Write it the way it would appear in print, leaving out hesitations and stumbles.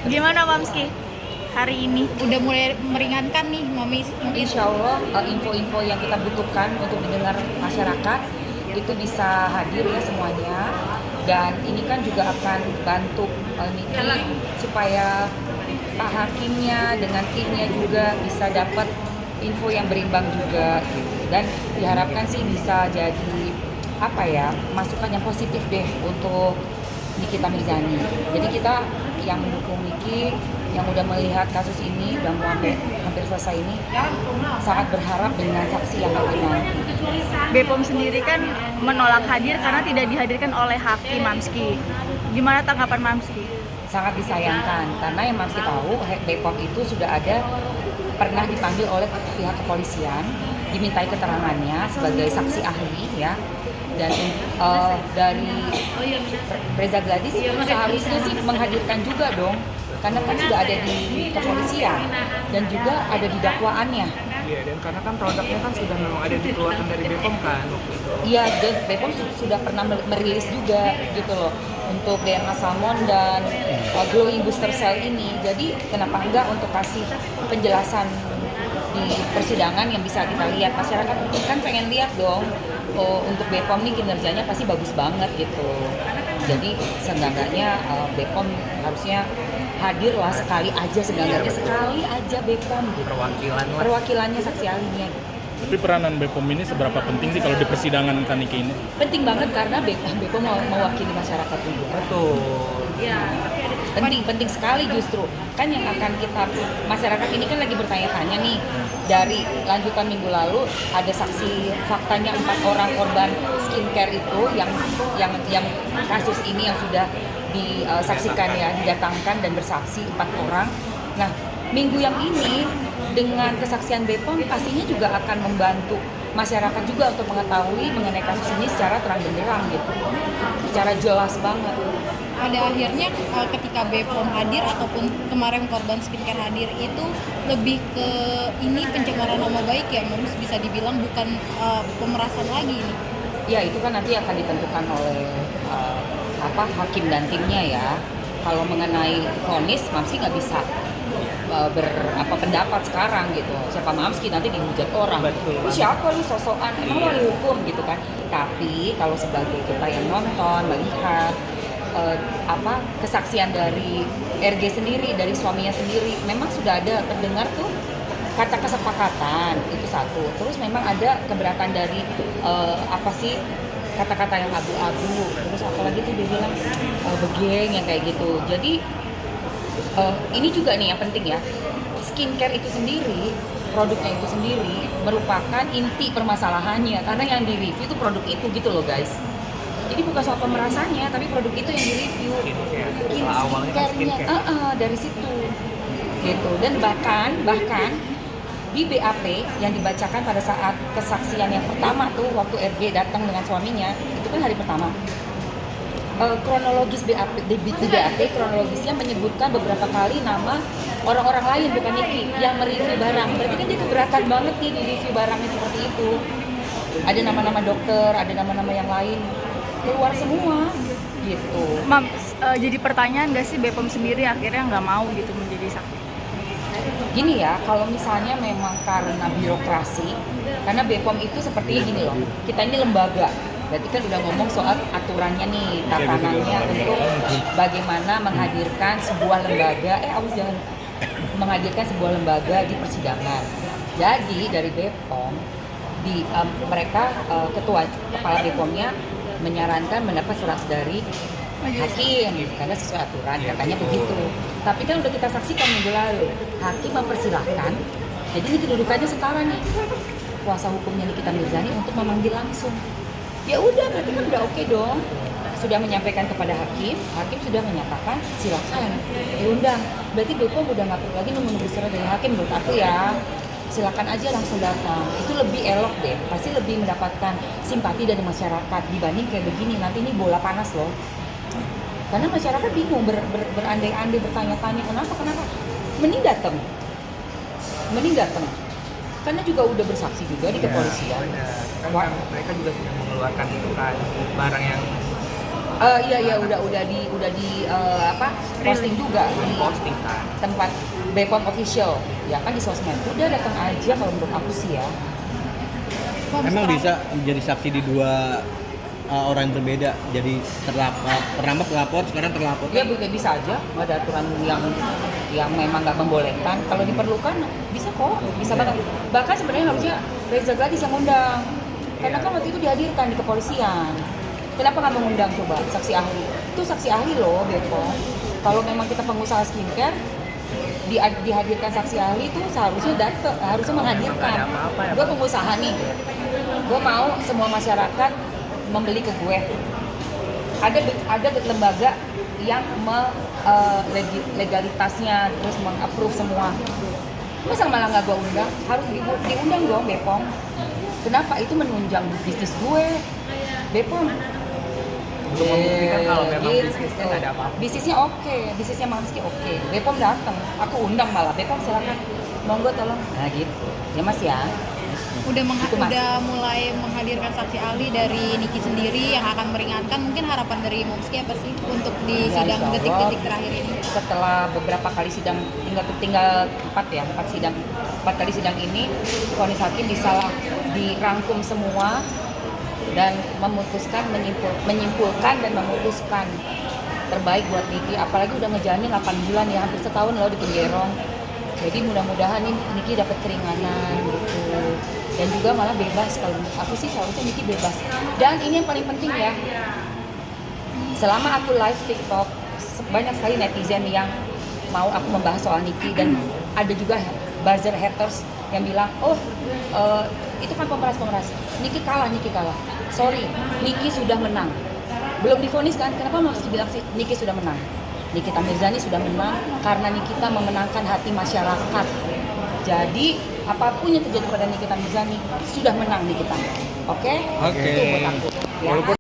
Gimana Mamski hari ini? Udah mulai meringankan nih Mami? Insya Allah info-info yang kita butuhkan untuk didengar masyarakat itu bisa hadir ya semuanya, dan ini kan juga akan bantu Niki supaya Pak Hakimnya dengan timnya juga bisa dapat info yang berimbang juga gitu. Dan diharapkan sih bisa jadi apa ya, masukan yang positif deh untuk Nikita Mirzani. Jadi kita yang mendukung Niki, yang udah melihat kasus ini dan hampir selesai ini, sangat berharap dengan saksi yang hadir nanti. BPOM sendiri kan menolak hadir karena tidak dihadirkan oleh Hakim Mamski. Gimana tanggapan Mamski? Sangat disayangkan karena yang Mamski tahu BPOM itu sudah ada pernah dipanggil oleh pihak kepolisian, dimintai keterangannya sebagai saksi ahli ya. Dan dari Reza Gladys seharusnya sih menghadirkan juga dong, karena kan sudah ada di kepolisian dan juga ada di dakwaannya. Iya, dan karena kan produknya kan sudah memang ada dikeluarkan dari BPOM kan waktu itu. Iya, dan BPOM sudah pernah merilis juga gitu loh untuk DNA salmon dan glowing booster cell ini. Jadi kenapa enggak untuk kasih penjelasan di persidangan yang bisa kita lihat, masyarakat kan pengen lihat dong. Oh, untuk BPOM nih kinerjanya pasti bagus banget gitu. Jadi seenggaknya BPOM harusnya hadir lah sekali aja, seenggaknya sekali aja BPOM gitu. Perwakilannya saksi ahlinya. Tapi peranan BPOM ini seberapa penting sih kalau di persidangan Niki ini? Penting banget karena BPOM mewakili masyarakat juga. Betul. Ya, penting sekali justru. Kan yang akan kita, masyarakat ini kan lagi bertanya-tanya nih, dari lanjutan minggu lalu ada saksi faktanya 4 orang korban skincare itu yang kasus ini yang sudah disaksikan ya, didatangkan dan bersaksi 4 orang. Nah, minggu yang ini dengan kesaksian BPOM pastinya juga akan membantu masyarakat juga untuk mengetahui mengenai kasus ini secara terang benderang gitu, secara jelas banget. Pada akhirnya ketika BPOM hadir ataupun kemarin korban skincare hadir itu lebih ke ini pencemaran nama baik ya, Moms, bisa dibilang bukan pemerasan lagi nih. Ya itu kan nanti akan ditentukan oleh hakim dan timnya ya. Kalau mengenai vonis, Mamski nggak bisa pendapat sekarang gitu. Siapa Mamski nanti dihujat orang. Betul. Siapa lu sosokan? Emang lu dihukum gitu kan? Tapi kalau sebagai kita yang nonton, melihat kesaksian dari RG sendiri, dari suaminya sendiri, memang sudah ada terdengar tuh kata kesepakatan itu satu. Terus memang ada keberatan dari kata-kata yang abu-abu. Terus apalagi tuh dia bilang begeng yang kayak gitu. Jadi ini juga nih yang penting ya, skincare itu sendiri, produknya itu sendiri merupakan inti permasalahannya, karena yang di review itu produk itu gitu loh guys. Jadi bukan soal pemerasannya, tapi produk itu yang di-review. Skincare-nya dari situ. Gitu. Dan bahkan di BAP yang dibacakan pada saat kesaksian yang pertama tuh waktu RG datang dengan suaminya, itu kan hari pertama. Kronologis BAP kronologisnya menyebutkan beberapa kali nama orang-orang lain bukan Niki yang mereview barang. Berarti kan dia keberatan banget nih di review barangnya seperti itu. Ada nama-nama dokter, ada nama-nama yang lain. Keluar semua gitu. Jadi pertanyaan nggak sih BPOM sendiri akhirnya nggak mau gitu menjadi saksi? Gini ya, kalau misalnya memang karena birokrasi, karena BPOM itu sepertinya gini loh, kita ini lembaga, berarti kan udah ngomong soal aturannya nih, tatanannya untuk bagaimana menghadirkan sebuah lembaga, menghadirkan sebuah lembaga di persidangan. Jadi dari BPOM, mereka kepala BPOM-nya menyarankan mendapat surat dari hakim karena sesuai aturan katanya begitu. Tapi kan udah kita saksikan minggu lalu, hakim mempersilahkan. Jadi ini kedudukannya setara nih, kuasa hukumnya Nikita Mirzani untuk memanggil langsung. Ya udah, berarti kan udah oke dong. Sudah menyampaikan kepada hakim sudah menyatakan silakan diundang. Berarti BPOM udah nggak perlu lagi menunggu surat dari hakim menurut aku ya. Silakan aja langsung datang, itu lebih elok deh, pasti lebih mendapatkan simpati dari masyarakat dibanding kayak begini. Nanti ini bola panas loh, karena masyarakat bingung, berandai-andai, bertanya-tanya kenapa, mending datang, karena juga udah bersaksi juga di kepolisian. Kan mereka juga sudah mengeluarkan itu kan barang yang iya udah di posting juga di Posting kan. tempat BPOM official, ya kan di sosmed. Udah datang aja kalau menurut aku sih ya. Emang bisa menjadi saksi di dua orang yang berbeda, jadi pertama pelapor, sekarang terlapor. Ya bisa aja, nggak ada aturan yang memang nggak membolehkan. Kalau diperlukan bisa kok, bisa banget. Bahkan sebenarnya harusnya Reza Gladys yang undang, karena kan waktu itu dihadirkan di kepolisian. Kenapa nggak mengundang coba saksi ahli? Itu saksi ahli loh Bepom. Kalau memang kita pengusaha skincare, dihadirkan saksi ahli itu seharusnya harusnya menghadirkan. Nggak ada apa-apa ya, Gue pengusaha nih, gue mau semua masyarakat membeli ke gue. Ada lembaga yang legalitasnya terus mengapprove semua. Masa malah nggak gue undang? Harus diundang dong Bepom. Kenapa? Itu menunjang bisnis gue. Bepom Untuk membuktikan kalau memang gitu. bisnisnya nggak ada apa-apa. Bisnisnya oke, bisnisnya Mamski oke. Bepom datang, aku undang malah. Bepom silakan, monggo tolong. Nah gitu, ya Mas ya. Udah Itu, Mas. udah mulai menghadirkan saksi ahli dari Niki sendiri yang akan meringankan. Mungkin harapan dari Momski apa sih untuk di Ya, sidang insya Allah. detik-detik terakhir ini? Setelah beberapa kali sidang, tinggal 4 kali sidang ini, vonis hakim bisa dirangkum semua dan menyimpulkan dan memutuskan terbaik buat Niki. Apalagi udah ngejalanin 8 bulan ya, hampir setahun loh di Penggerong. Jadi mudah-mudahan nih Niki dapat keringanan gitu. Dan juga malah bebas, kalau aku sih seharusnya Niki bebas. Dan ini yang paling penting ya, selama aku live TikTok, banyak sekali netizen yang mau aku membahas soal Niki, dan ada juga buzzer haters yang bilang, itu kan pemeras. Niki kalah. Sorry, Niki sudah menang. Belum divonis kan? Kenapa masih bilang sih Niki sudah menang? Nikita Mirzani sudah menang karena Nikita memenangkan hati masyarakat. Jadi apapun yang terjadi pada Nikita Mirzani sudah menang Nikita. Oke? Itu buat aku. Ya.